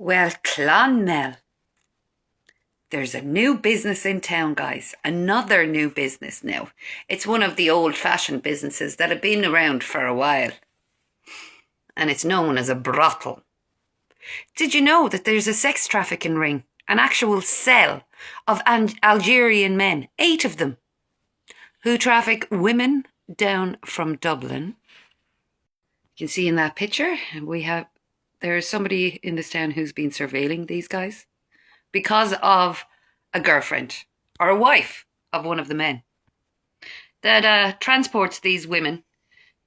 Well, Clonmel. There's a new business in town, guys. Another new business now. It's one of the old-fashioned businesses that have been around for a while. And it's known as a brothel. Did you know that there's a sex trafficking ring? An actual cell of Algerian men, 8 of them, who traffic women down from Dublin. You can see in that picture, there's somebody in this town who's been surveilling these guys because of a girlfriend or a wife of one of the men that transports these women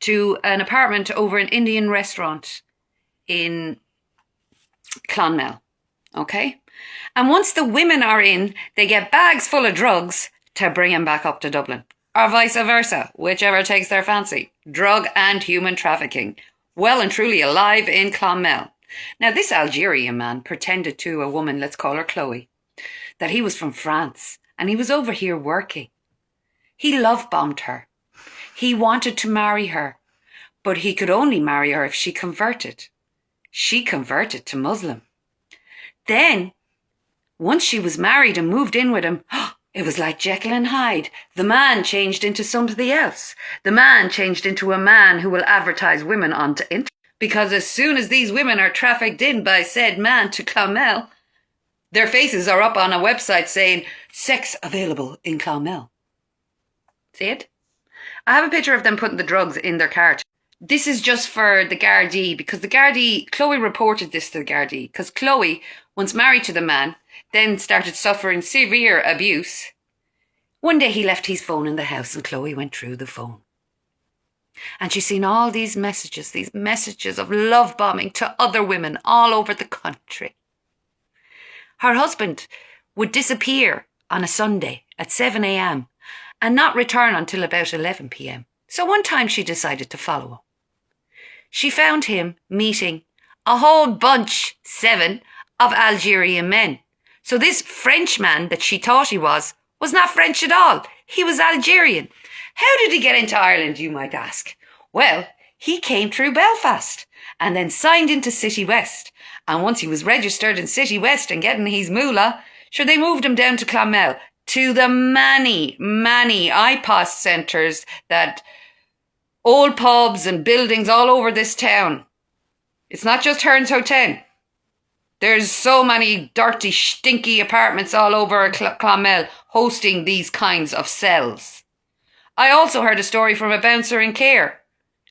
to an apartment over an Indian restaurant in Clonmel. Okay? And once the women are in, they get bags full of drugs to bring them back up to Dublin. Or vice versa, whichever takes their fancy. Drug and human trafficking. Well and truly alive in Clonmel. Now, this Algerian man pretended to a woman, let's call her Chloe, that he was from France and he was over here working. He love-bombed her. He wanted to marry her, but he could only marry her if she converted. She converted to Muslim. Then, once she was married and moved in with him, it was like Jekyll and Hyde. The man changed into somebody else. The man changed into a man who will advertise women onto internet. Because as soon as these women are trafficked in by said man to Clonmel, their faces are up on a website saying, sex available in Clonmel. See it? I have a picture of them putting the drugs in their cart. This is just for the Gardaí, because the Gardaí, Chloe reported this to the Gardaí, because Chloe, once married to the man, then started suffering severe abuse. One day he left his phone in the house and Chloe went through the phone. And she's seen all these messages of love bombing to other women all over the country. Her husband would disappear on a Sunday at 7 a.m. and not return until about 11 p.m. So one time she decided to follow him. She found him meeting a whole bunch, 7, of Algerian men. So this Frenchman that she thought he was not French at all. He was Algerian. How did he get into Ireland, you might ask? Well, he came through Belfast and then signed into City West. And once he was registered in City West and getting his moolah, sure, they moved him down to Clonmel, to the many IPOS centres, that old pubs and buildings all over this town. It's not just Hearns Hotel. There's so many dirty, stinky apartments all over Clonmel hosting these kinds of cells. I also heard a story from a bouncer in Care.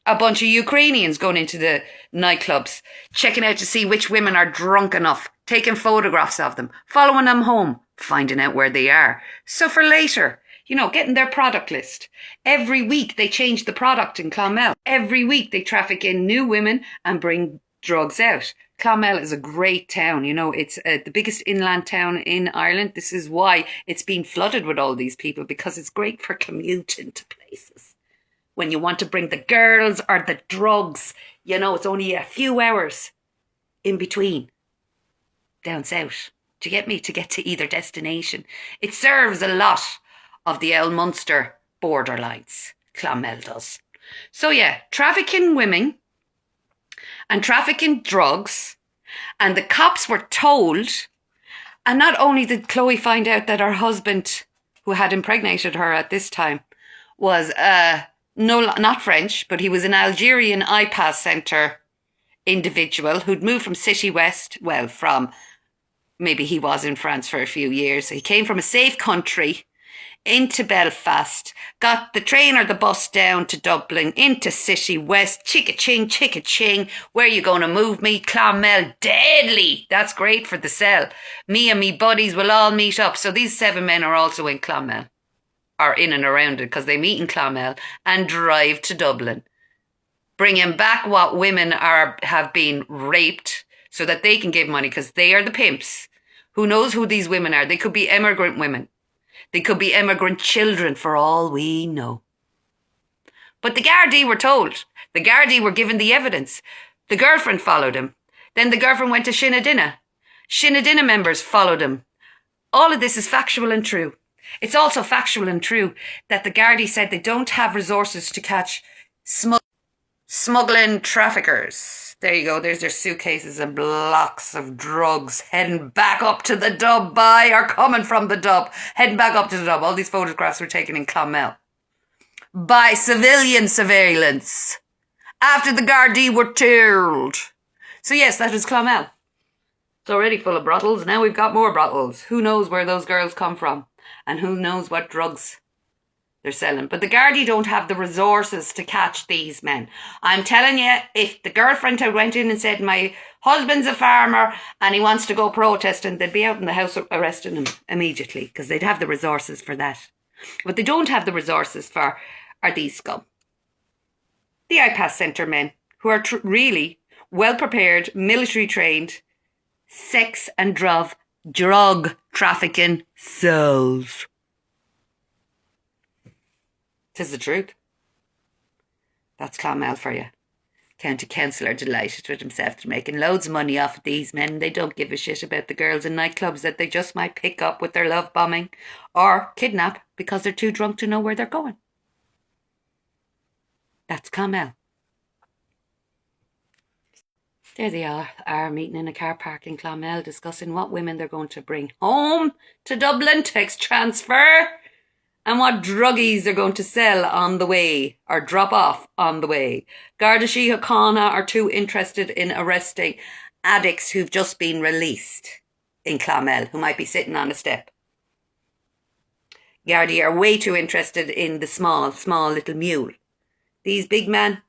A bunch of Ukrainians going into the nightclubs, checking out to see which women are drunk enough, taking photographs of them, following them home, finding out where they are. So for later, getting their product list. Every week they change the product in Clonmel. Every week they traffic in new women and bring drugs out. Clonmel is a great town. It's the biggest inland town in Ireland. This is why it's been flooded with all these people, because it's great for commuting to places. When you want to bring the girls or the drugs, it's only a few hours in between down south. Do you get me? To get to either destination. It serves a lot of the Munster borderlines. Clonmel does. So yeah, trafficking women and trafficking drugs, and the cops were told, and not only did Chloe find out that her husband, who had impregnated her at this time, was not French, but he was an Algerian IPAS centre individual who'd moved from City West, maybe he was in France for a few years. He came from a safe country into Belfast, got the train or the bus down to Dublin, into City West, chicka-ching, where you going to move me? Clonmel, deadly. That's great for the cell. Me and me buddies will all meet up. So these 7 men are also in Clonmel, or in and around it, because they meet in Clonmel and drive to Dublin, bringing back what women have been raped so that they can give money, because they are the pimps. Who knows who these women are? They could be immigrant women. They could be immigrant children, for all we know. But the Gardaí were told. The Gardaí were given the evidence. The girlfriend followed him. Then the girlfriend went to Sinn Féin. Sinn Féin members followed him. All of this is factual and true. It's also factual and true that the Gardaí said they don't have resources to catch Smuggling traffickers. There you go. There's their suitcases and blocks of drugs heading back up to the Dub or coming from the Dub. Heading back up to the Dub. All these photographs were taken in Clonmel by civilian surveillance after the Gardaí were told. So yes, that is Clonmel. It's already full of brothels. Now we've got more brothels. Who knows where those girls come from? And who knows what drugs they're selling. But the Gardaí don't have the resources to catch these men. I'm telling you, if the girlfriend had went in and said, my husband's a farmer and he wants to go protesting, they'd be out in the house arresting him immediately because they'd have the resources for that. What they don't have the resources for are these scum. The IPAS Centre men, who are really well-prepared, military-trained, sex and drug trafficking cells. 'Tis the truth. That's Clonmel for you. County councillor delighted with himself. They're making loads of money off of these men. They don't give a shit about the girls in nightclubs that they just might pick up with their love bombing or kidnap because they're too drunk to know where they're going. That's Clonmel. There they are meeting in a car park in Clonmel, discussing what women they're going to bring home to Dublin to transfer and what druggies they're going to sell on the way or drop off on the way. Garda Síochána are too interested in arresting addicts who've just been released in Clonmel, who might be sitting on a step. Gardaí are way too interested in the small little mule. These big men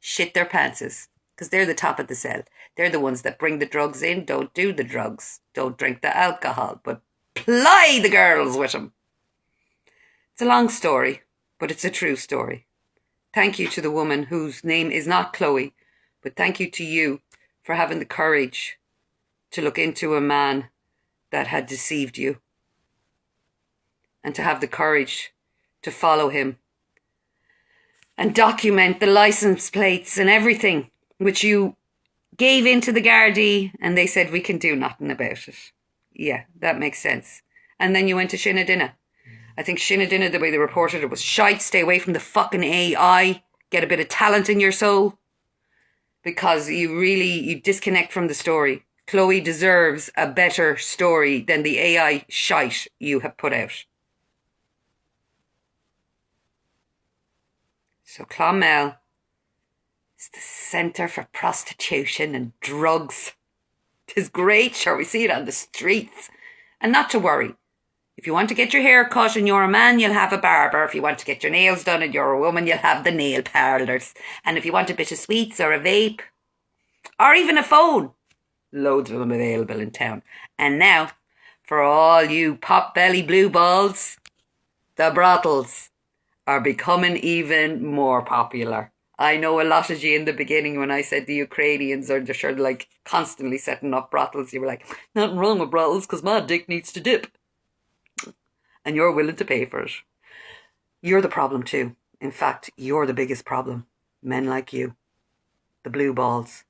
shit their pantses because they're the top of the cell. They're the ones that bring the drugs in, don't do the drugs, don't drink the alcohol, but ply the girls with them. It's a long story, but it's a true story. Thank you to the woman whose name is not Chloe, but thank you to you for having the courage to look into a man that had deceived you and to have the courage to follow him and document the license plates and everything, which you gave into the Gardaí and they said we can do nothing about it. Yeah, that makes sense. And then you went to Shinadina. I think Shinadina, the way they reported it, was shite. Stay away from the fucking AI. Get a bit of talent in your soul. Because you disconnect from the story. Chloe deserves a better story than the AI shite you have put out. So Clonmel is the centre for prostitution and drugs. 'Tis great, sure, we see it on the streets. And not to worry. If you want to get your hair cut and you're a man, you'll have a barber. If you want to get your nails done and you're a woman, you'll have the nail parlours. And if you want a bit of sweets or a vape, or even a phone, loads of them available in town. And now, for all you pot-belly blue balls, the brothels are becoming even more popular. I know a lot of you in the beginning when I said the Ukrainians are just like constantly setting up brothels. You were like, nothing wrong with brothels because my dick needs to dip. And you're willing to pay for it. You're the problem too. In fact, you're the biggest problem. Men like you. The blue balls.